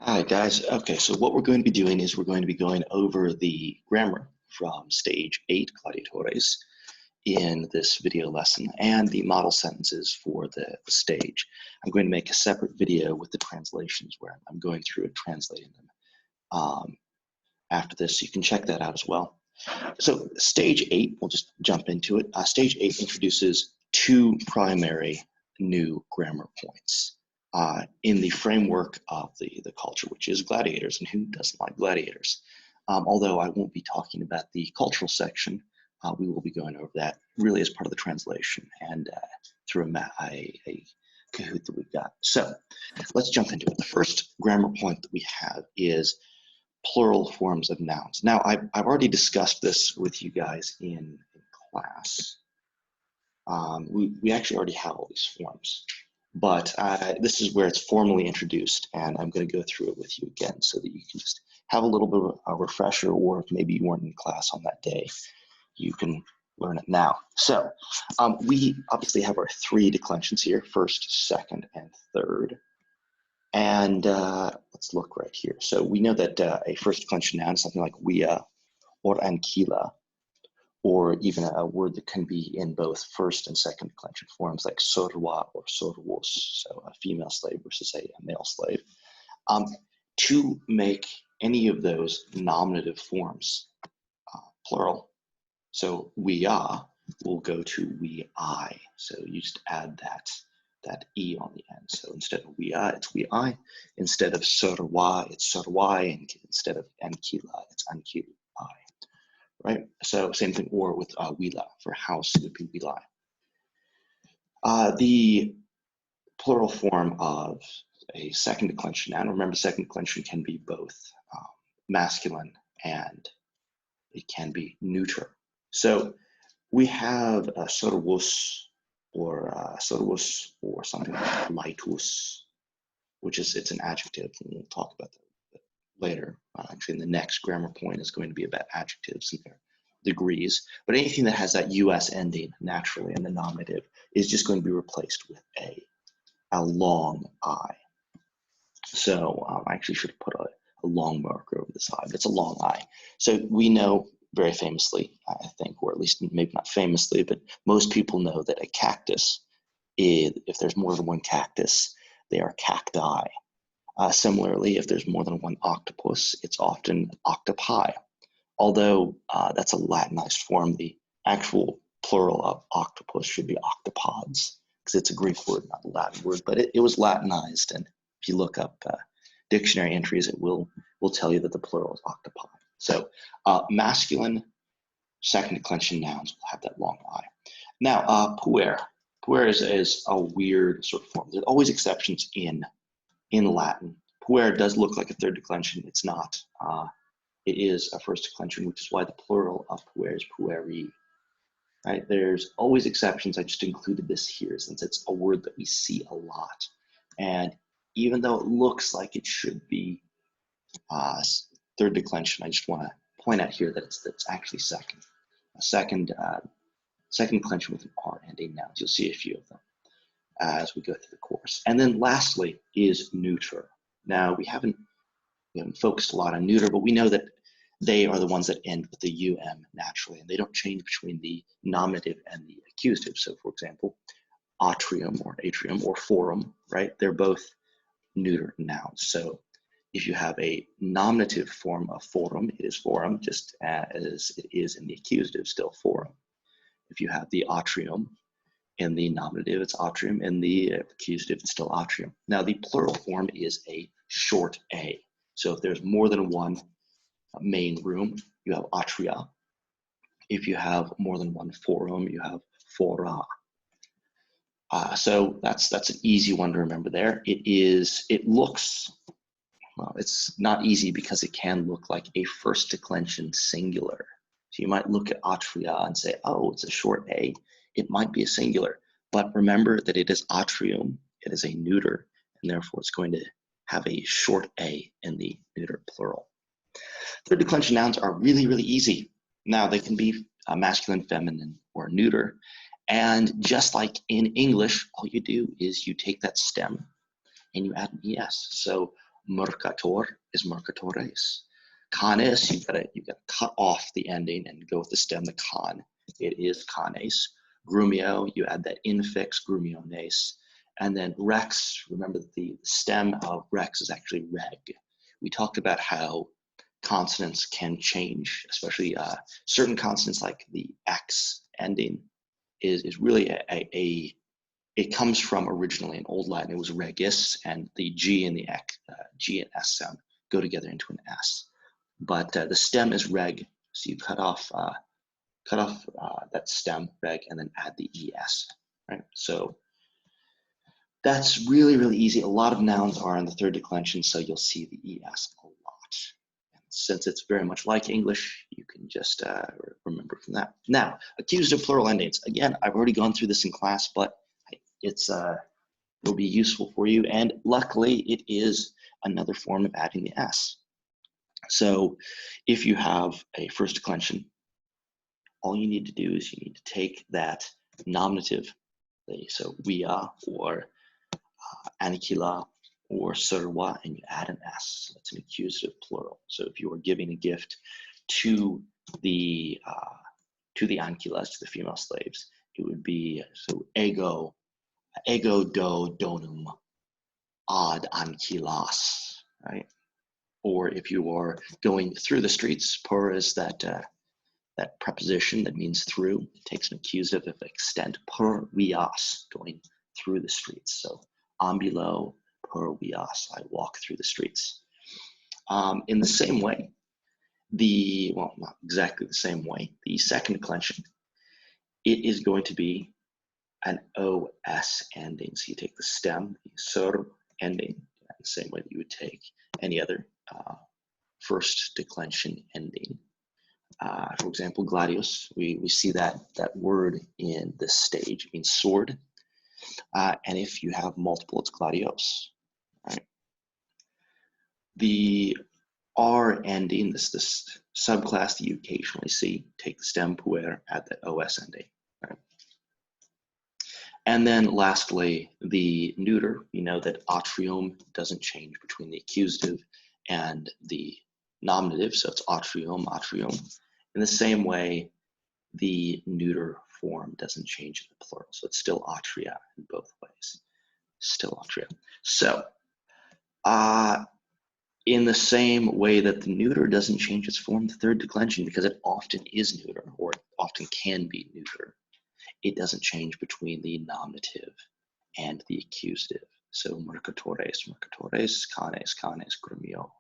Hi guys. Okay, so what we're going to be doing is we're going to be going over the grammar from stage 8 gladiatores in this video lesson and the model sentences for the stage. I'm going to make a separate video with the translations where I'm going through and translating them after this, so you can check that out as well. So stage 8, we'll just jump into it. Stage 8 introduces two primary new grammar points in the framework of the culture, which is gladiators, and who doesn't like gladiators? Although I won't be talking about the cultural section, we will be going over that really as part of the translation and through a Kahoot that we've got. So let's jump into it. The first grammar point that we have is plural forms of nouns. Now, I've already discussed this with you guys in class. We actually already have all these forms, but this is where it's formally introduced, and I'm going to go through it with you again so that you can just have a little bit of a refresher, or if maybe you weren't in class on that day, you can learn it now. So we obviously have our three declensions here: first, second, and third. And let's look right here. So we know that a first declension noun is something like via or ankila, or even a word that can be in both first and second declension forms like sorwa or sorvos, so a female slave versus a male slave. To make any of those nominative forms plural, so we are will go to we I. So you just add that E on the end. So instead of we are, it's we I. Instead of sorwa, it's sorwai. And instead of ankila, it's ankilai. Right? So same thing, or with wila, for house, it would be wilai. The plural form of a second declension noun, remember second declension can be both masculine and it can be neuter. So we have a sorvus or something like lightus, which is, it's an adjective, and we'll talk about that later. Actually, the next grammar point is going to be about adjectives and their degrees, but anything that has that US ending naturally in the nominative is just going to be replaced with a long I. So I actually should have put a long marker over this I, but it's a long I. So we know very famously, I think, or at least maybe not famously, but most people know that a cactus, if there's more than one cactus, they are cacti. Similarly, if there's more than one octopus, it's often octopi. Although that's a Latinized form, the actual plural of octopus should be octopods, because it's a Greek word, not a Latin word, but it was Latinized, and if you look up dictionary entries, it will tell you that the plural is octopi. So masculine second declension nouns will have that long I. Now, puer. Puer is a weird sort of form. There's always exceptions in Latin. Puer does look like a third declension. It's not. It is a first declension, which is why the plural of puer is pueri. Right? There's always exceptions. I just included this here since it's a word that we see a lot. And even though it looks like it should be third declension, I just want to point out here that it's actually second. A second declension with an R ending nouns. You'll see a few of them as we go through the course. And then lastly is neuter. Now we haven't focused a lot on neuter, but we know that they are the ones that end with the um naturally, and they don't change between the nominative and the accusative. So for example, atrium or forum, right? They're both neuter nouns. So if you have a nominative form of forum, it is forum, just as it is in the accusative, still forum. If you have the atrium in the nominative, it's atrium. In the accusative, it's still atrium. Now, the plural form is a short a. So if there's more than one main room, you have atria. If you have more than one forum, you have fora. So that's an easy one to remember there. It looks, well, it's not easy because it can look like a first declension singular. So you might look at atria and say, oh, it's a short a. It might be a singular, but remember that it is atrium, it is a neuter, and therefore it's going to have a short a in the neuter plural. Third declension nouns are really, really easy. Now they can be masculine, feminine, or neuter. And just like in English, all you do is you take that stem and you add an es. So Mercator is mercatores. Canes, you gotta cut off the ending and go with the stem, the con. It is canes. Grumio, you add that infix, grumiones. And then rex, remember the stem of rex is actually reg. We talked about how consonants can change, especially certain consonants like the X ending is really it comes from originally in Old Latin, it was regis, and the G and the G and S sound go together into an S. But the stem is reg, so you cut off that stem, reg, and then add the ES, right? So that's really, really easy. A lot of nouns are in the third declension, so you'll see the ES a lot. And since it's very much like English, you can just remember from that. Now, accusative plural endings. Again, I've already gone through this in class, but it'll be useful for you. And luckily, it is another form of adding the S. So if you have a first declension, all you need to do is you need to take that nominative, so via or anikila or serwa, and you add an S. That's an accusative plural. So if you are giving a gift to the ankilas, to the female slaves, it would be so ego do donum ad ankilas, right? Or if you are going through the streets, per is that preposition that means through. It takes an accusative of extent, per vias, going through the streets. So ambulo per vias, I walk through the streets. In the same way, well, not exactly the same way, the second declension, it is going to be an OS ending. So you take the stem, the ser ending, the same way that you would take any other first declension ending. For example, gladius, we see that word in this stage. It means sword. And if you have multiple, it's gladios. Right? The R ending, this subclass that you occasionally see, take the stem puer, add that OS ending. Right? And then lastly, the neuter, you know that atrium doesn't change between the accusative and the nominative, so it's atrium, atrium. In the same way, the neuter form doesn't change in the plural, so it's still atria in both ways, still atria. So in the same way that the neuter doesn't change its form, the third declension, because it often is neuter, or it often can be neuter, it doesn't change between the nominative and the accusative. So mercatores, mercatores, canes, canes, grumio,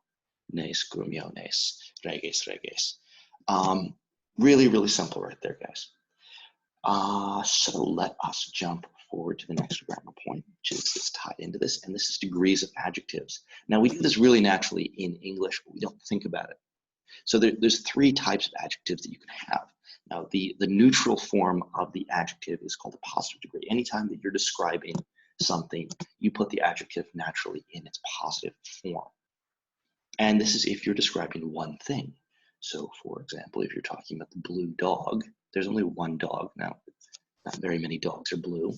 nes, grumiones, reges, reges. Really, really simple right there, guys. So let us jump forward to the next grammar point, which is tied into this, and this is degrees of adjectives. Now, we do this really naturally in English, but we don't think about it. So there's three types of adjectives that you can have. Now, the neutral form of the adjective is called a positive degree. Anytime that you're describing something, you put the adjective naturally in its positive form. And this is if you're describing one thing. So, for example, if you're talking about the blue dog, there's only one dog. Now, not very many dogs are blue,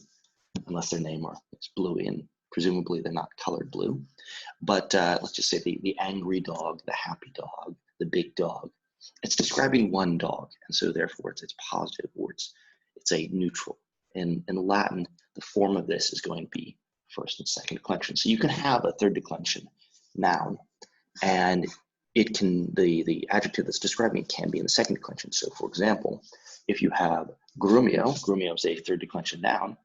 unless their name is Bluey, and presumably they're not colored blue. But let's just say the angry dog, the happy dog, the big dog. It's describing one dog, and so therefore it's positive, or it's a neutral. In Latin, the form of this is going to be first and second declension. So you can have a third declension noun, and it can the adjective that's describing it can be in the second declension. So for example, if you have grumio, grumio is a third declension noun,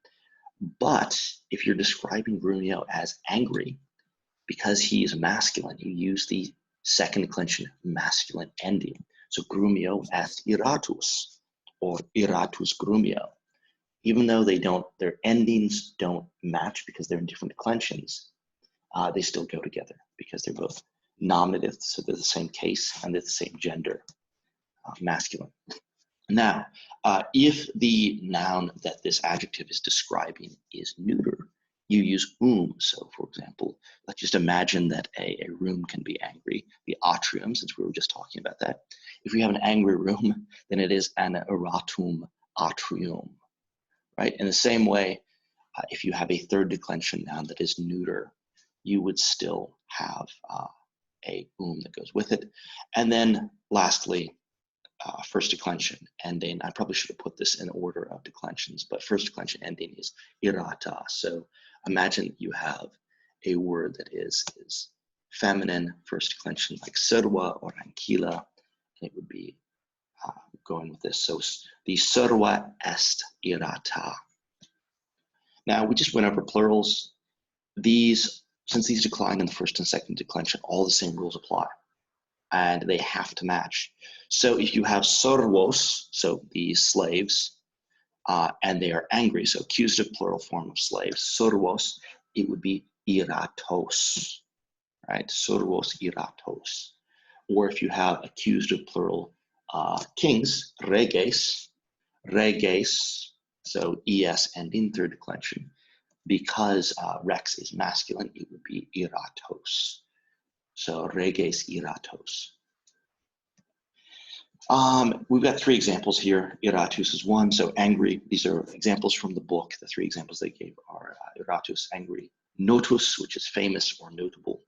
but if you're describing grumio as angry, because he is masculine, you use the second declension masculine ending. So grumio est iratus, or iratus grumio. Even though their endings don't match because they're in different declensions, they still go together because they're both nominative, so they're the same case and they're the same gender, masculine. Now, if the noun that this adjective is describing is neuter, you use So for example, let's just imagine that a room can be angry, the atrium, since we were just talking about that. If we have an angry room, then it is an eratum atrium, right? In the same way, if you have a third declension noun that is neuter, you would still have a that goes with it. And then lastly, first declension ending. I probably should have put this in order of declensions, but first declension ending is irata. So imagine you have a word that is feminine first declension, like serwa or ankila. It would be going with this. So the serwa est irata. Now we just went over plurals. Since these decline in the first and second declension, all the same rules apply, and they have to match. So if you have servos, so the slaves, and they are angry, so accusative plural form of slaves, servos, it would be iratos, right? Servos iratos. Or if you have accusative plural kings, reges, so es ending third declension. Because rex is masculine, it would be iratos. So reges iratos. We've got three examples here. Iratus is one, so angry. These are examples from the book. The three examples they gave are iratus, angry, notus, which is famous or notable,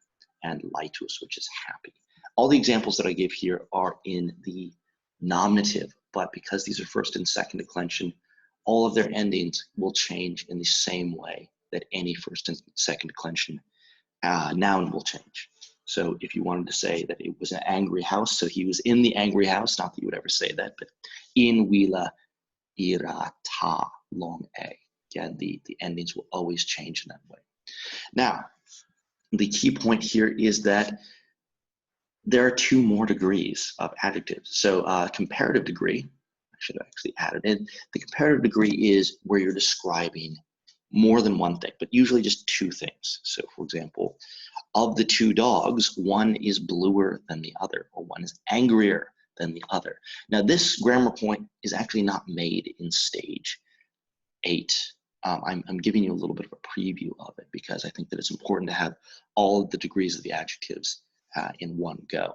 and litus, which is happy. All the examples that I give here are in the nominative, but because these are first and second declension, all of their endings will change in the same way that any first and second declension noun will change. So if you wanted to say that it was an angry house, so he was in the angry house, not that you would ever say that, but in wila irata, long A. Again, the endings will always change in that way. Now, the key point here is that there are two more degrees of adjectives. So comparative degree, I should have actually added in, the comparative degree is where you're describing more than one thing, but usually just two things. So for example, of the two dogs, one is bluer than the other, or one is angrier than the other. Now this grammar point is actually not made in stage 8. I'm giving you a little bit of a preview of it because I think that it's important to have all of the degrees of the adjectives in one go.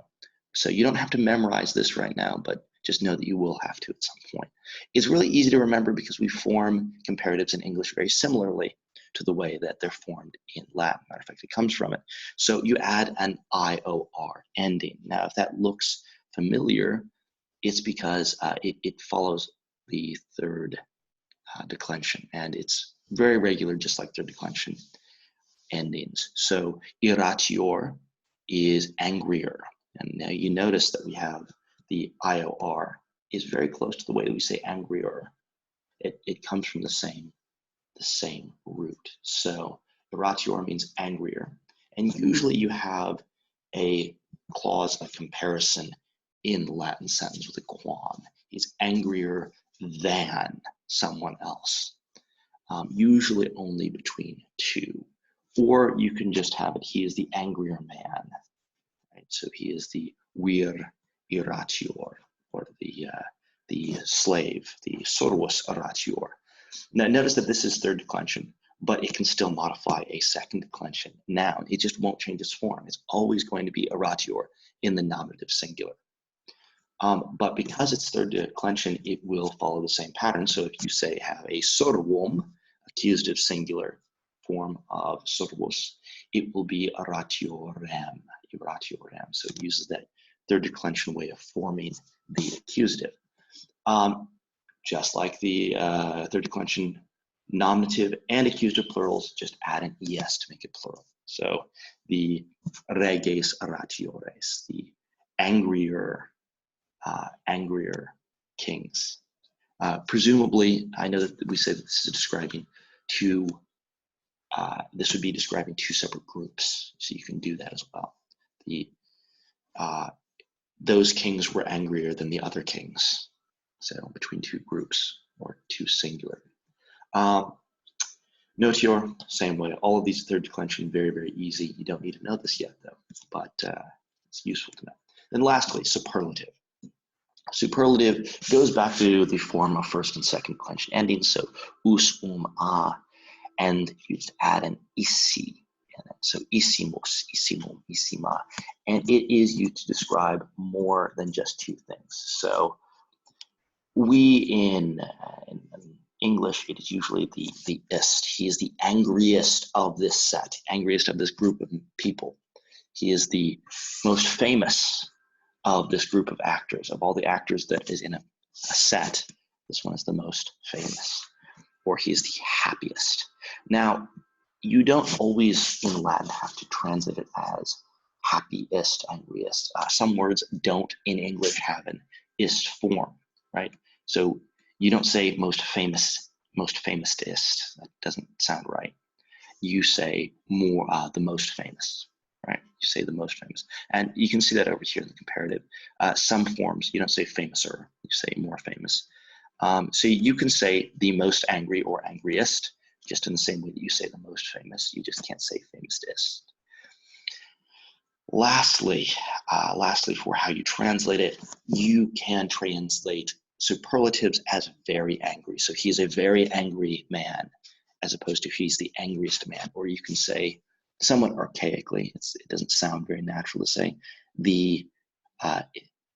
So you don't have to memorize this right now, but just know that you will have to at some point. It's really easy to remember because we form comparatives in English very similarly to the way that they're formed in Latin. Matter of fact, it comes from it. So you add an IOR ending. Now, if that looks familiar, it's because it follows the third declension, and it's very regular, just like third declension endings. So iratior is angrier. And now you notice that we have the IOR is very close to the way that we say angrier. It comes from the same root. So iratior means angrier. And usually you have a clause of comparison in the Latin sentence with a quam. He's angrier than someone else. Usually only between two. Or you can just have it, he is the angrier man. Right? So he is the vir iratior, or the slave, the sorvos iratior. Now notice that this is third declension, but it can still modify a second declension noun. It just won't change its form. It's always going to be iratior in the nominative singular. But because it's third declension, it will follow the same pattern. So if you say have a sorvom, accusative singular form of sorvos, it will be iratiorem. So it uses that third declension way of forming the accusative. Just like the third declension nominative and accusative plurals, just add an es to make it plural. So the reges iratiores, the angrier kings. Presumably, I know that we say that this is describing two, this would be describing two separate groups, so you can do that as well. Those kings were angrier than the other kings, so between two groups or two singular. Notior, same way. All of these third declension, very, very easy. You don't need to know this yet, though, but it's useful to know. Then lastly, superlative. Superlative goes back to the form of first and second declension endings, so us, a, and you just add an isi in it. So isimos, isimum, isima, and it is used to describe more than just two things. So we in English, it is usually the ist. He is the angriest of this set, angriest of this group of people. He is the most famous of this group of actors. Of all the actors that is in a set, this one is the most famous, or he is the happiest. Now, you don't always in Latin have to translate it as happiest, angriest. Some words don't in English have an ist form, right? So you don't say most famous ist. That doesn't sound right. You say more the most famous, right? You say the most famous. And you can see that over here in the comparative. Some forms, you don't say famouser, you say more famous. So you can say the most angry or angriest, just in the same way that you say the most famous. You just can't say famous-ist. Lastly, for how you translate it, you can translate superlatives as very angry. So he's a very angry man, as opposed to he's the angriest man. Or you can say, somewhat archaically, it doesn't sound very natural to say, the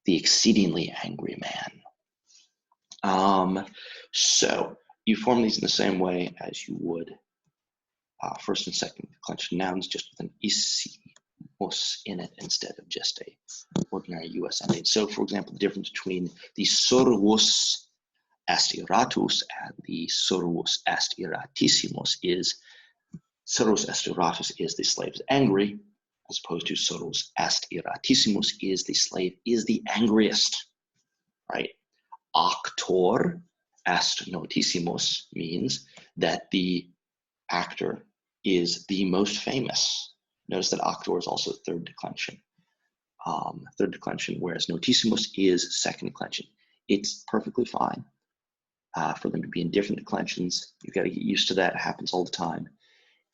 exceedingly angry man. So you form these in the same way as you would first and second declension nouns, just with an isimos in it instead of just a ordinary US ending. So, for example, the difference between the sorvus est iratus and the sorvus est iratissimos is sorvus est iratus is the slave is angry, as opposed to sorvus est iratissimus is the slave is the angriest, right? Actor est notissimus means that the actor is the most famous. Notice that actor is also third declension. Whereas notissimus is second declension. It's perfectly fine for them to be in different declensions. You've got to get used to that. It happens all the time.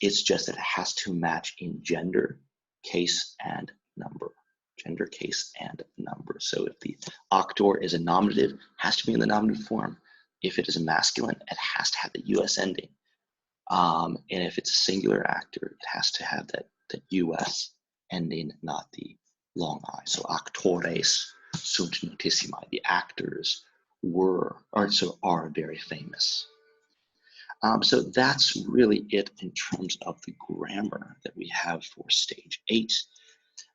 It's just that it has to match in gender, case, and number. Gender, case, and number. So if the actor is a nominative, it has to be in the nominative form. If it is a masculine, it has to have the US ending. And if it's a singular actor, it has to have that US ending, not the long I. So actores sunt notissimi. The actors are very famous. So that's really it in terms of the grammar that we have for stage 8.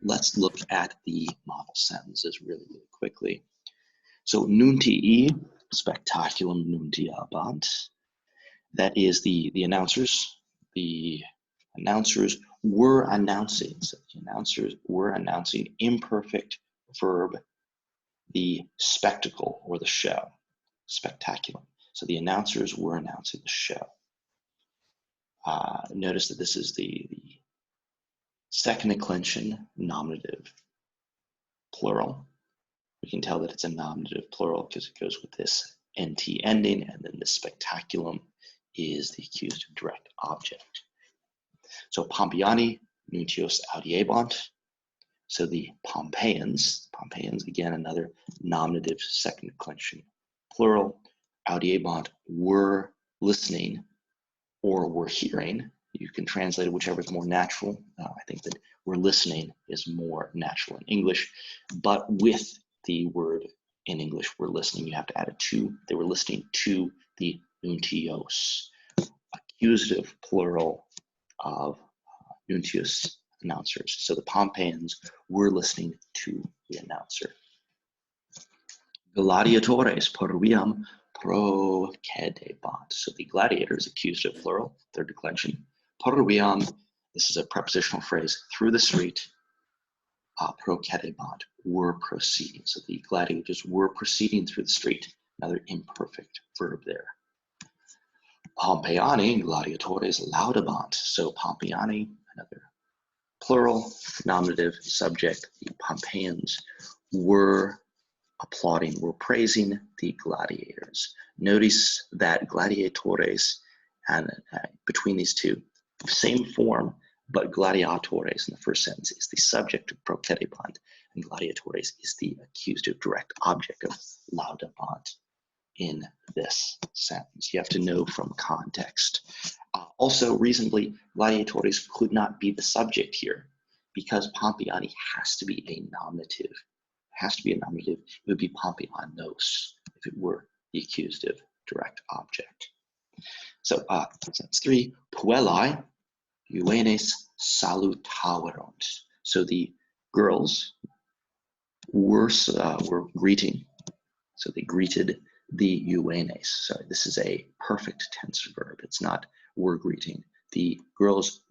Let's look at the model sentences really, really quickly. So nuntii spectaculum nuntiabant. That is the announcers. The announcers were announcing. So the announcers were announcing imperfect verb, the spectacle or the show, spectaculum. So the announcers were announcing the show. Notice that this is the second declension nominative plural. We can tell that it's a nominative plural because it goes with this nt ending, and then the spectaculum is the accusative direct object. So Pompeiani nuntios audiebant. So the Pompeians, again, another nominative second declension plural. Audiebant were listening or were hearing. You can translate it whichever is more natural. I think that we're listening is more natural in English, but with the word in English, we're listening, you have to add a to. They were listening to the nuntios, accusative plural of nuntius announcers. So the Pompeians were listening to the announcer. Gladiatores porviam procedebant. So the gladiators, accusative plural, third declension. Porviam, this is a prepositional phrase, through the street. Procedebant, were proceeding. So the gladiators were proceeding through the street. Another imperfect verb there. Pompeiani gladiatores laudabant. So Pompeiani, another plural, nominative, subject. The Pompeians were applauding, were praising the gladiators. Notice that gladiatores, and between these two, same form, but gladiatores in the first sentence is the subject of procedebant, and gladiatores is the accusative direct object of laudabant in this sentence. You have to know from context. Also, reasonably, gladiatores could not be the subject here because Pompeiani has to be a nominative. It would be Pompeianos if it were the accusative direct object. So sentence 3, puellae juvenes salutaverunt. So the girls were greeting. So they greeted the juvenes. So this is a perfect tense verb. It's not were greeting. The girls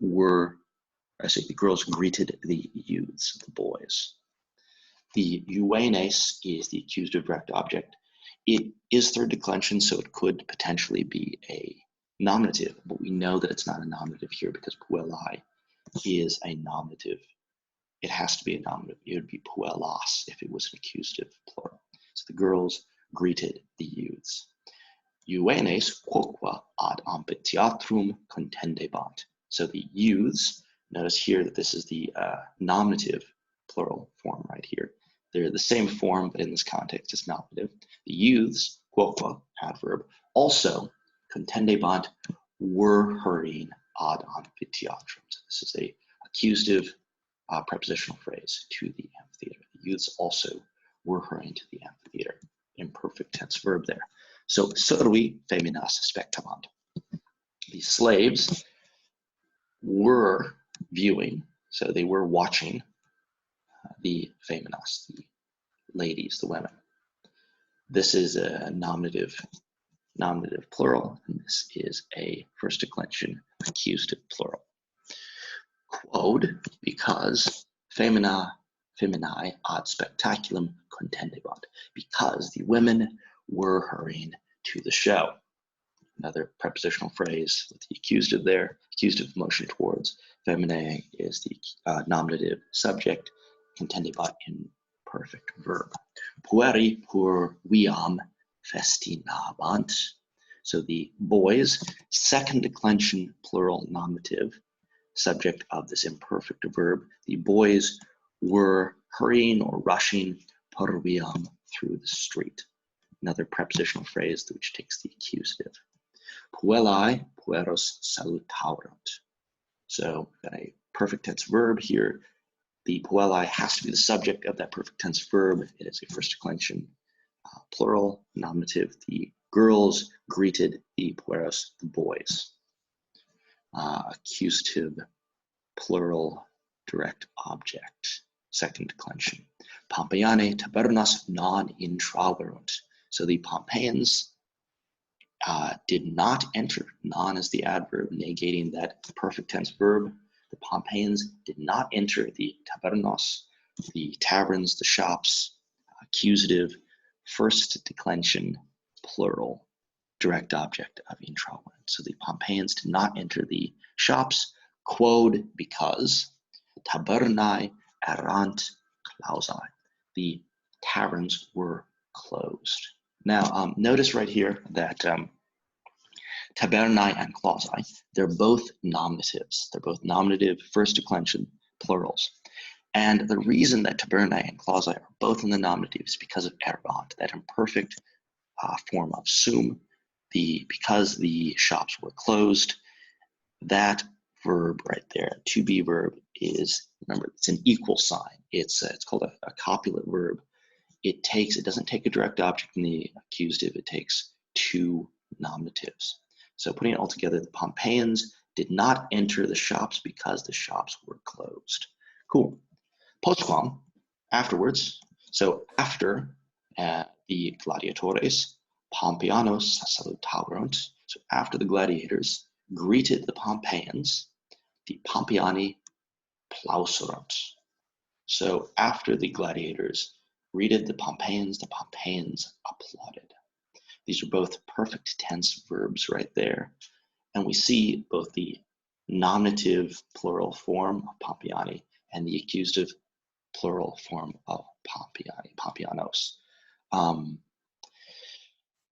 greeted the youths, the boys. The juvenes is the accusative direct object. It is third declension, so it could potentially be a nominative, but we know that it's not a nominative here because puellae is a nominative. It has to be a nominative. It would be puellas if it was an accusative plural. So the girls greeted the youths. Juvenes quoque ad amphitheatrum contendebant. So the youths, notice here that this is the nominative plural form right here. They're the same form, but in this context it's nominative. The youths, quoque, adverb, also contendebant, were hurrying ad amphitheatrum. So this is a accusative prepositional phrase, to the amphitheater. The youths also were hurrying to the amphitheater. Imperfect tense verb there. So servi feminas spectavant. The slaves were viewing, so they were watching the feminas, the ladies, the women. This is a nominative plural, and this is a first declension accusative plural. Quod, because feminae ad spectaculum contendebant, because the women were hurrying to the show. Another prepositional phrase with the accusative there, accusative motion towards. Feminae is the nominative subject, contendebant in perfect verb. Pueri pur viam festinabant. So the boys, second declension plural nominative, subject of this imperfect verb. The boys were hurrying or rushing pur viam through the street. Another prepositional phrase which takes the accusative. Puellae pueros salutaverunt. So we've got a perfect tense verb here. The puellae has to be the subject of that perfect tense verb. It is a first declension plural nominative. The girls greeted the pueros, the boys. Accusative plural direct object, second declension. Pompeianae tabernas non intraverunt. So the Pompeians did not enter. Non is the adverb, negating that perfect tense verb. The Pompeians did not enter the tabernos, the taverns, the shops, accusative, first declension, plural, direct object of intraverunt. So the Pompeians did not enter the shops, quod, because, tabernae erant clausae. The taverns were closed. Now, notice right here that tabernae and clausae, they're both nominatives. They're both nominative, first declension, plurals. And the reason that tabernae and clausae are both in the nominative is because of erant, that imperfect form of sum. Because the shops were closed, that verb right there, to be verb, is, remember, it's an equal sign. It's called a copulate verb. It doesn't take a direct object in the accusative, it takes two nominatives. So putting it all together, the Pompeians did not enter the shops because the shops were closed. Cool. Postquam, afterwards, so after the gladiatores, Pompeianos salutaverunt, so after the gladiators greeted the Pompeians, the Pompeiani plausurunt. So after the gladiators greeted the Pompeians applauded. These are both perfect tense verbs right there. And we see both the nominative plural form of Pompeiani and the accusative plural form of Pompeiani, Pompeianos.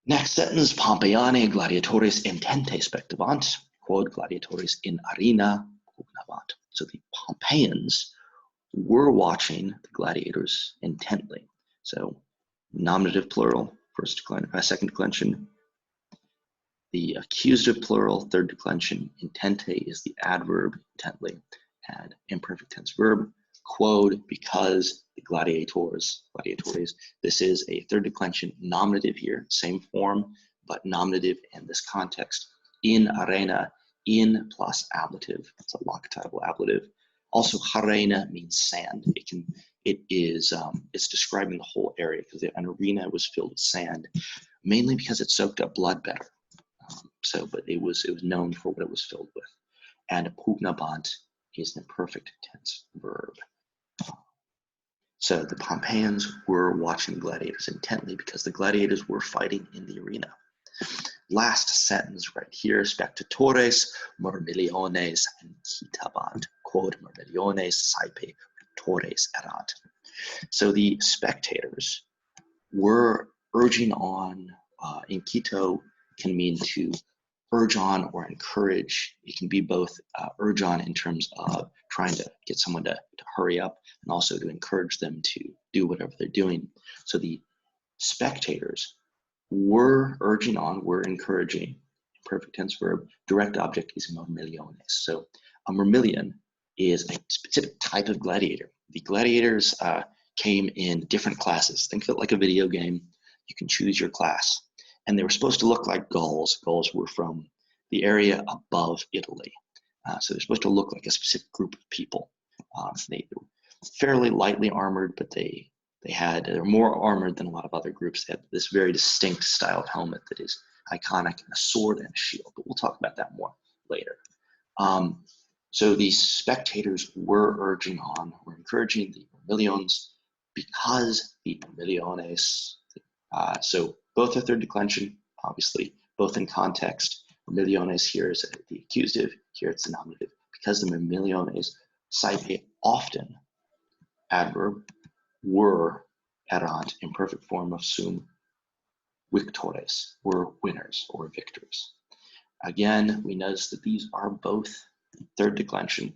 Next sentence, Pompeianae gladiatores intente spectavant, quod gladiatores in arena pugnavant. So the Pompeians were watching the gladiators intently. So nominative plural, second declension. The accusative plural, third declension. Intente is the adverb, intently. Add imperfect tense verb. Quod, because the gladiatores, this is a third declension nominative here, same form, but nominative in this context. in arena, in plus ablative. It's a locatival ablative. Also, arena means sand. It's describing the whole area because an arena was filled with sand, mainly because it soaked up blood better. But it was known for what it was filled with. And pugnabant is an imperfect tense verb. So the Pompeians were watching the gladiators intently because the gladiators were fighting in the arena. Last sentence right here, spectatores murmiliones incitabant, quod murmiliones saepe victores erat. So the spectators were urging on. Incito can mean to urge on or encourage. It can be both urge on in terms of trying to get someone to hurry up, and also to encourage them to do whatever they're doing. So the spectators were urging on, were encouraging, perfect tense verb. Direct object is murmiliones. So a murmillion is a specific type of gladiator. The gladiators came in different classes. Think of it like a video game. You can choose your class. And they were supposed to look like Gauls. Gauls were from the area above Italy. So they're supposed to look like a specific group of people. They were fairly lightly armored, but they were more armored than a lot of other groups. They had this very distinct style of helmet that is iconic, and a sword and a shield. But we'll talk about that more later. So these spectators were urging on, were encouraging the murmillions because the murmilliones. So both are third declension, obviously, both in context. Murmiliones here is the accusative, here it's the nominative. Because the murmiliones, saepe, often, adverb, were, erant, imperfect form of sum, victores, were winners or victors. Again, we notice that these are both third declension,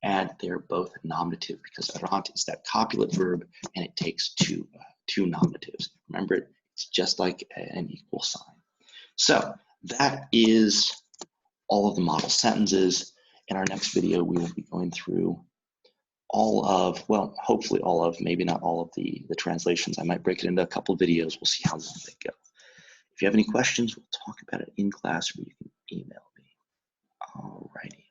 and they're both nominative because erant is that copulate verb, and it takes two nominatives. Remember, it's just like an equal sign. So that is all of the model sentences. In our next video, we will be going through all of, well, hopefully all of, maybe not all of the translations. I might break it into a couple of videos. We'll see how long they go. If you have any questions, we'll talk about it in class, or you can email me. All righty.